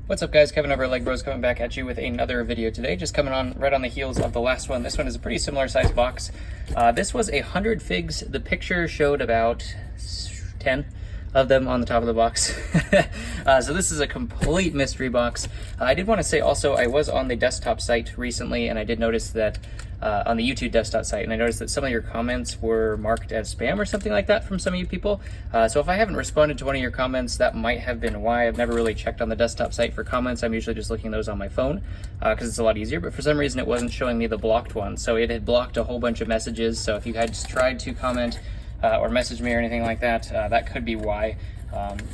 What's up guys, Kevin over at LEGbrOs coming back at you with another video today, just coming on right on the heels of the last one. This one is a pretty similar size box. This was 100 figs. The picture showed about 10 of them on the top of the box. So this is a complete mystery box. I did want to say also, I was on the desktop site recently and I did notice that on the YouTube desktop site, and I noticed that some of your comments were marked as spam or something like that from some of you people. So if I haven't responded to one of your comments, that might have been why. I've never really checked on the desktop site for comments. I'm usually just looking those on my phone because it's a lot easier, but for some reason it wasn't showing me the blocked one. So it had blocked a whole bunch of messages. So if you had tried to comment or message me or anything like that, that could be why.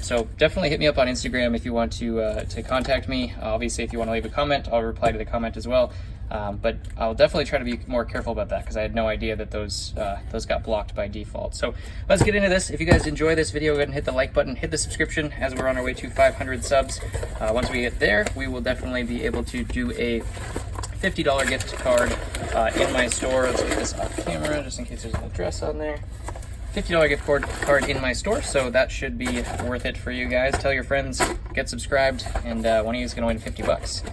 So definitely hit me up on Instagram if you want to contact me. Obviously, if you want to leave a comment, I'll reply to the comment as well. But I'll definitely try to be more careful about that because I had no idea that those got blocked by default. So let's get into this. If you guys enjoy this video, go ahead and hit the like button, hit the subscription as we're on our way to 500 subs. Once we get there, we will definitely be able to do a $50 gift card in my store. Let's get this off camera just in case there's an address on there. $50 gift card in my store, so that should be worth it for you guys. Tell your friends, get subscribed, and one of you is going to win 50 bucks.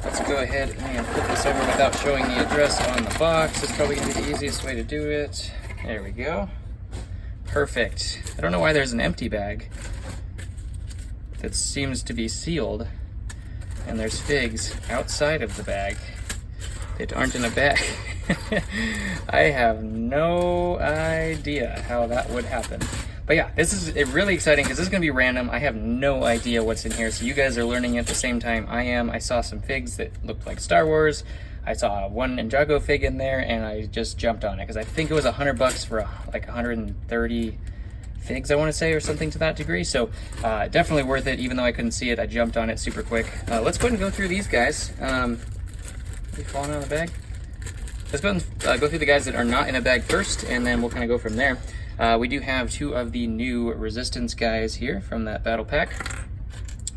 Let's go ahead and put this over without showing the address on the box. It's probably going to be the easiest way to do it. There we go. Perfect. I don't know why there's an empty bag that seems to be sealed, and there's figs outside of the bag that aren't in a bag. I have no idea how that would happen. But yeah, this is really exciting because this is going to be random. I have no idea what's in here, so you guys are learning at the same time I am. I saw some figs that looked like Star Wars. I saw one Ninjago fig in there, and I just jumped on it because I think it was $100 for like 130 figs, I want to say, or something to that degree. So definitely worth it. Even though I couldn't see it, I jumped on it super quick. Let's go ahead and go through these guys. Are they falling out of the bag? Let's go and go through the guys that are not in a bag first, and then we'll kind of go from there. We do have two of the new Resistance guys here from that battle pack.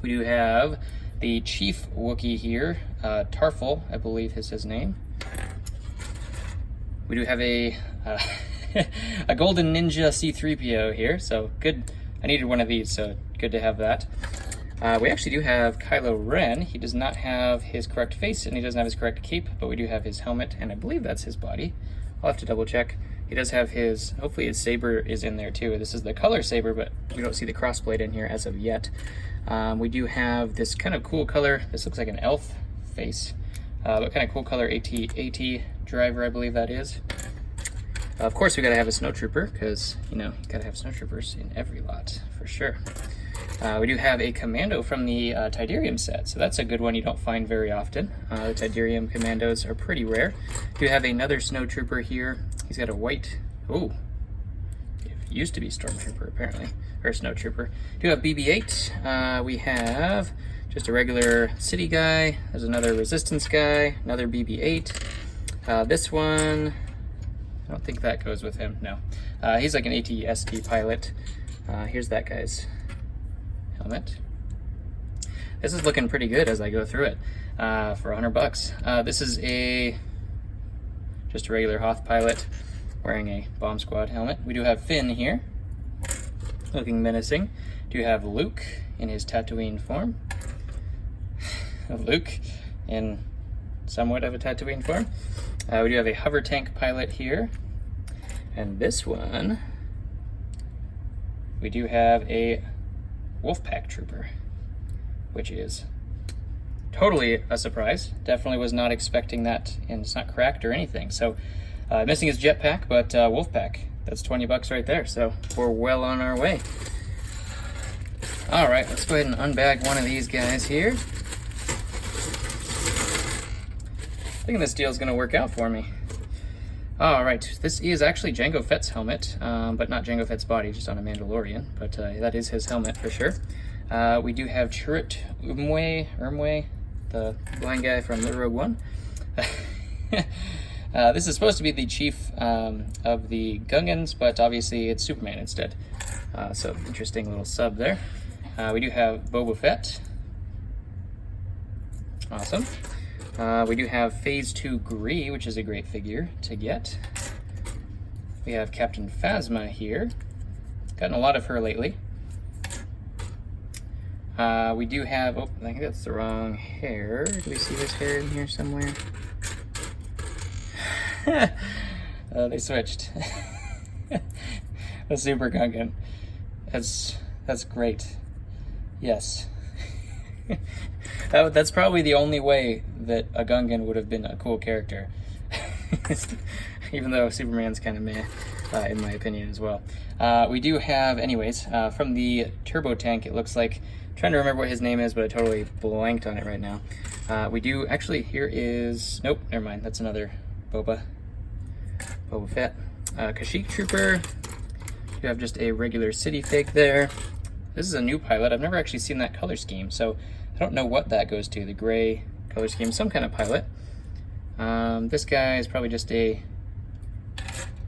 We do have the Chief Wookiee here, Tarful, I believe is his name. We do have a a Golden Ninja C-3PO here, so good. I needed one of these, so good to have that. We actually do have Kylo Ren. He does not have his correct face and he doesn't have his correct cape, but we do have his helmet, and I believe that's his body. I'll have to double check. He does have his, hopefully his saber is in there too. This is the color saber, but we don't see the crossblade in here as of yet. We do have this kind of cool color. This looks like an elf face, but kind of cool color AT driver, I believe that is. Of course, we gotta have a snowtrooper because, you know, you gotta have snowtroopers in every lot for sure. We do have a commando from the Tidarium set, so that's a good one you don't find very often. The Tidarium commandos are pretty rare. We do have another snowtrooper here. He's got a white, oh, it used to be stormtrooper apparently, or snowtrooper. We do have BB-8. We have just a regular city guy. There's another Resistance guy, another BB-8. This one, I don't think that goes with him, no. He's like an AT-ST pilot. Here's that guy's helmet. This is looking pretty good as I go through it for $100. This is just a regular Hoth pilot wearing a bomb squad helmet. We do have Finn here, looking menacing. Do have Luke in his Tatooine form. Luke in somewhat of a Tatooine form. We do have a hover tank pilot here, and this one we do have a Wolfpack trooper, which is totally a surprise. Definitely was not expecting that, and it's not cracked or anything. So missing his jetpack, but Wolfpack, that's 20 bucks right there. So we're well on our way. All right, let's go ahead and unbag one of these guys here. I think this deal is gonna work out for me. All right, this is actually Jango Fett's helmet, but not Jango Fett's body, just on a Mandalorian, but that is his helmet for sure. We do have Chirrut Imwe, the blind guy from the Rogue One. This is supposed to be the chief of the Gungans, but obviously it's Superman instead. So interesting little sub there. We do have Boba Fett. Awesome. We do have Phase 2 Gree, which is a great figure to get. We have Captain Phasma here. Gotten a lot of her lately. We do have, oh, I think that's the wrong hair. Do we see this hair in here somewhere? They switched. A Super Gungan. That's great. Yes. That's probably the only way that a Gungan would have been a cool character. Even though Superman's kind of meh, in my opinion as well. We do have, anyways, from the turbo tank, it looks like, I'm trying to remember what his name is, but I totally blanked on it right now. We do, actually, here is, nope, never mind, that's another Boba Fett. Kashyyyk Trooper, you have just a regular city fig there. This is a new pilot. I've never actually seen that color scheme, so I don't know what that goes to. The gray color scheme, some kind of pilot. This guy is probably just a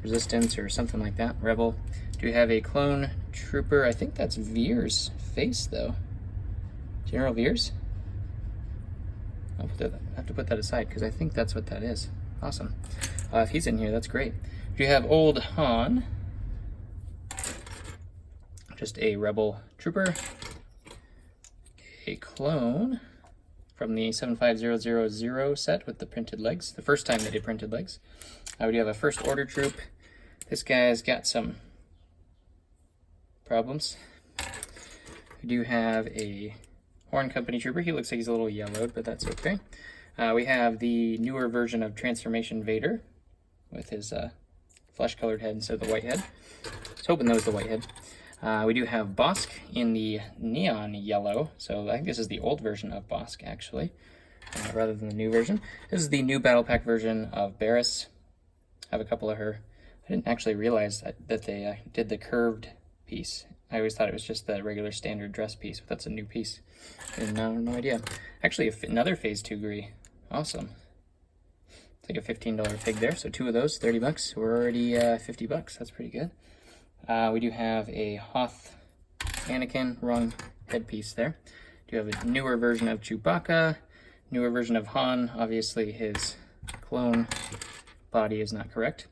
Resistance or something like that, Rebel. Do we have a clone trooper? I think that's Veer's face, though. General Veers? I'll have to put that aside, because I think that's what that is. Awesome. If he's in here, that's great. Do you have Old Han? Just a Rebel trooper. A clone from the 75000 set with the printed legs. The first time they did printed legs. We do have a First Order troop. This guy's got some problems. We do have a Horn Company trooper. He looks like he's a little yellowed, but that's okay. We have the newer version of Transformation Vader with his flesh-colored head instead of the white head. I was hoping that was the white head. We do have Bosk in the neon yellow, so I think this is the old version of Bosk, actually, rather than the new version. This is the new Battle Pack version of Barriss. I have a couple of her. I didn't actually realize that they did the curved piece. I always thought it was just the regular standard dress piece, but that's a new piece. And no idea. Actually, another Phase 2 Gree. Awesome. It's like a $15 fig there, so two of those, 30 bucks. We're already 50 bucks. That's pretty good. We do have a Hoth Anakin, wrong headpiece there. Do have a newer version of Chewbacca, newer version of Han. Obviously, his clone body is not correct.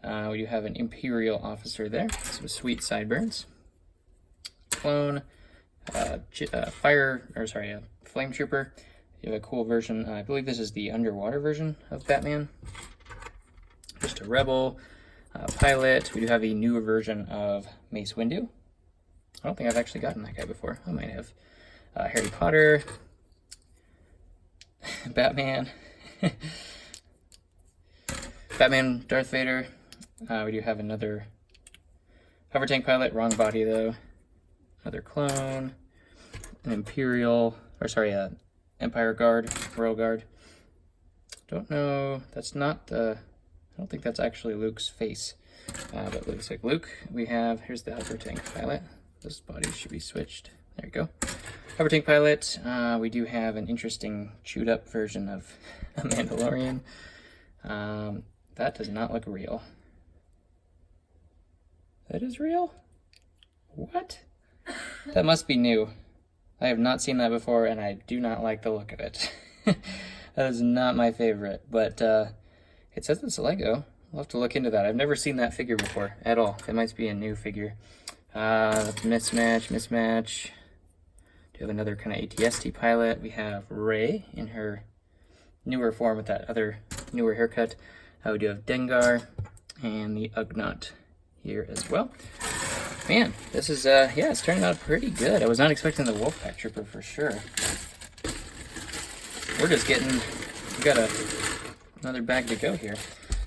We do have an Imperial officer there, some sweet sideburns. Clone, Flame Trooper. You have a cool version. I believe this is the underwater version of Batman. Just a Rebel. Pilot. We do have a newer version of Mace Windu. I don't think I've actually gotten that guy before. I might have. Harry Potter. Batman. Batman, Darth Vader. We do have another hover tank pilot. Wrong body, though. Another clone. An Imperial, Empire Guard, Royal Guard. Don't know. That's not the... I don't think that's actually Luke's face, but it looks like Luke. We have, here's the hover tank pilot. This body should be switched. There you go. Hover tank pilot. We do have an interesting chewed up version of a Mandalorian. That does not look real. That is real? What? That must be new. I have not seen that before, and I do not like the look of it. That is not my favorite, but it says it's a Lego. I'll have to look into that. I've never seen that figure before at all. It might be a new figure. Mismatch. Do you have another kind of ATST pilot? We have Rey in her newer form with that other newer haircut. We do have Dengar and the Ugnaught here as well. Man, this is, yeah, it's turning out pretty good. I was not expecting the Wolfpack Trooper for sure. We're just getting, we got another bag to go here.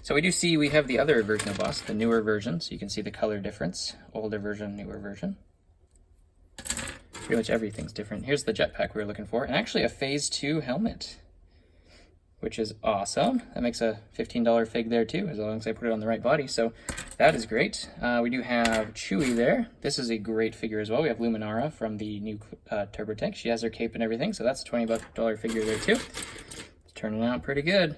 So we do see we have the other version of Bosk, the newer version, so you can see the color difference. Older version, newer version. Pretty much everything's different. Here's the jetpack we were looking for, and actually a Phase 2 helmet, which is awesome. That makes a $15 fig there too, as long as I put it on the right body, so that is great. We do have Chewie there. This is a great figure as well. We have Luminara from the new Turbo Tank. She has her cape and everything, so that's a $20 figure there too. It's turning out pretty good.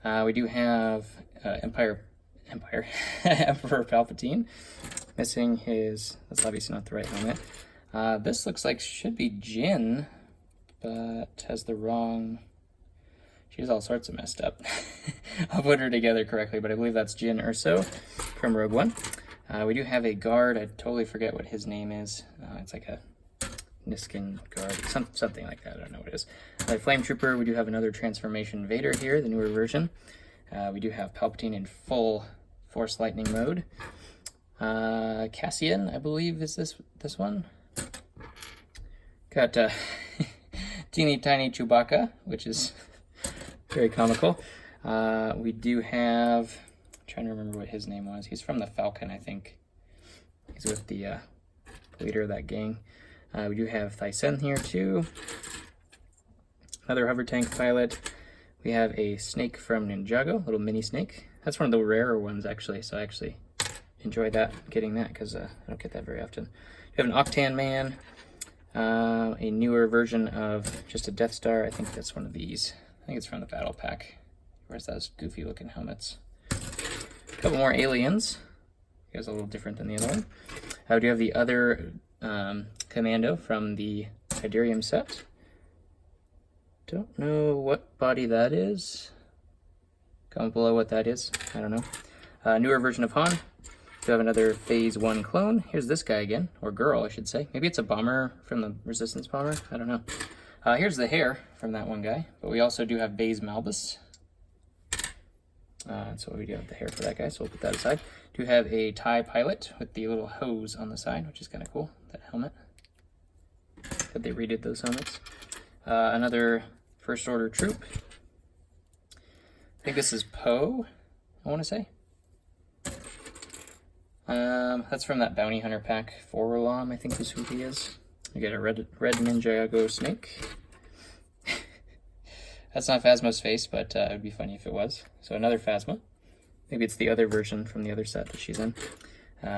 We do have Emperor Palpatine, missing his, that's obviously not the right helmet. This looks like should be Jyn, but has the wrong, she's all sorts of messed up. I'll put her together correctly, but I believe that's Jyn Erso from Rogue One. We do have a guard. I totally forget what his name is. It's like a Niskin Guard, something like that. I don't know what it is. Flame Trooper, we do have another Transformation Vader here, the newer version. We do have Palpatine in full Force Lightning mode. Cassian, I believe, is this one. Got teeny tiny Chewbacca, which is very comical. We do have, I'm trying to remember what his name was. He's from the Falcon, I think. He's with the leader of that gang. We do have Thyssen here too. Another hover tank pilot. We have a snake from Ninjago, little mini snake. That's one of the rarer ones actually, so I actually enjoy getting that because I don't get that very often. We have an Octan Man, a newer version of just a Death Star. I think that's one of these. I think it's from the Battle Pack. Where's those goofy looking helmets? A couple more aliens. You guys are a little different than the other one. We do have the other Commando from the Tydirium set. Don't know what body that is. Comment below what that is. I don't know. Newer version of Han. We have another Phase 1 clone. Here's this guy again, or girl, I should say. Maybe it's a bomber from the Resistance bomber. I don't know. Here's the hair from that one guy. But we also do have Baze Malbus. So we do have the hair for that guy, so we'll put that aside. Do have a TIE pilot with the little hose on the side, which is kind of cool. That helmet. But they redid those helmets. Another First Order troop. I think this is Poe, I want to say. That's from that Bounty Hunter pack. Forlam, I think is who he is. We get a red Ninjago snake. That's not Phasma's face, but it would be funny if it was. So another Phasma. Maybe it's the other version from the other set that she's in.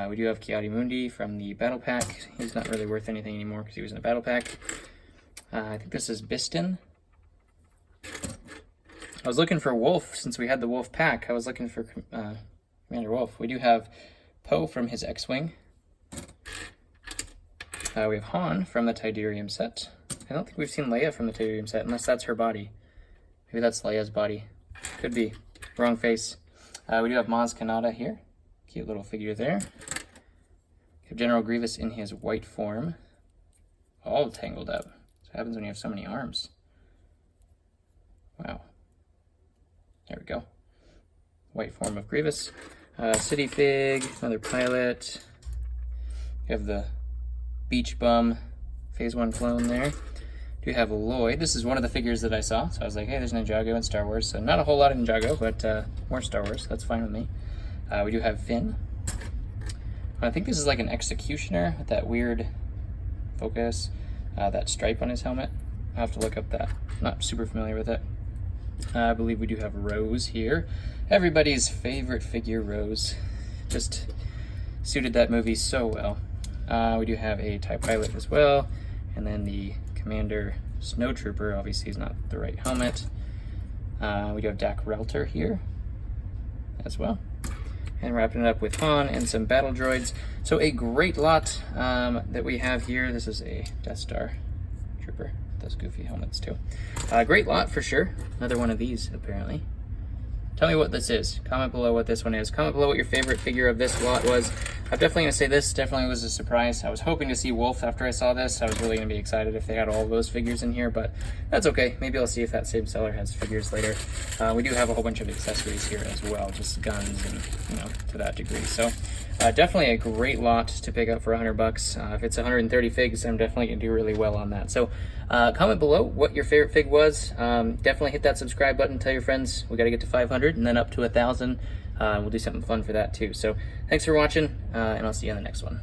We do have Ki-Adi-Mundi from the Battle Pack. He's not really worth anything anymore because he was in a Battle Pack. I think this is Biston. I was looking for Wolf since we had the Wolf pack. I was looking for Commander Wolf. We do have Poe from his X-Wing. We have Han from the Tydirium set. I don't think we've seen Leia from the Tydirium set unless that's her body. Maybe that's Leia's body. Could be. Wrong face. We do have Maz Kanata here. Cute little figure there. We have General Grievous in his white form. All tangled up. That's what happens when you have so many arms. Wow. There we go. White form of Grievous. City Fig, another pilot. You have the Beach Bum Phase 1 clone there. Do have Lloyd. This is one of the figures that I saw, so I was like, hey, there's Ninjago and Star Wars. So not a whole lot of Ninjago, but more Star Wars. That's fine with me. We do have Finn. I think this is like an Executioner with that weird focus, that stripe on his helmet. I'll have to look up that. I'm not super familiar with it. I believe we do have Rose here. Everybody's favorite figure, Rose. Just suited that movie so well. We do have a TIE pilot as well. And then the Commander Snowtrooper. Obviously, he's not the right helmet. We do have Dak Relter here as well. And wrapping it up with Han and some battle droids. So a great lot that we have here. This is a Death Star Trooper. Those goofy helmets too. Great lot for sure. Another one of these apparently. Tell me what this is. Comment below what this one is. Comment below what your favorite figure of this lot was. I'm definitely going to say this definitely was a surprise. I was hoping to see Wolf after I saw this. I was really going to be excited if they had all of those figures in here, but that's okay. Maybe I'll see if that same seller has figures later. We do have a whole bunch of accessories here as well, just guns and, you know, to that degree. So definitely a great lot to pick up for $100. If it's 130 figs, I'm definitely going to do really well on that. So comment below what your favorite fig was. Definitely hit that subscribe button. Tell your friends we got to get to 500 and then up to 1,000. We'll do something fun for that too. So thanks for watching, and I'll see you on the next one.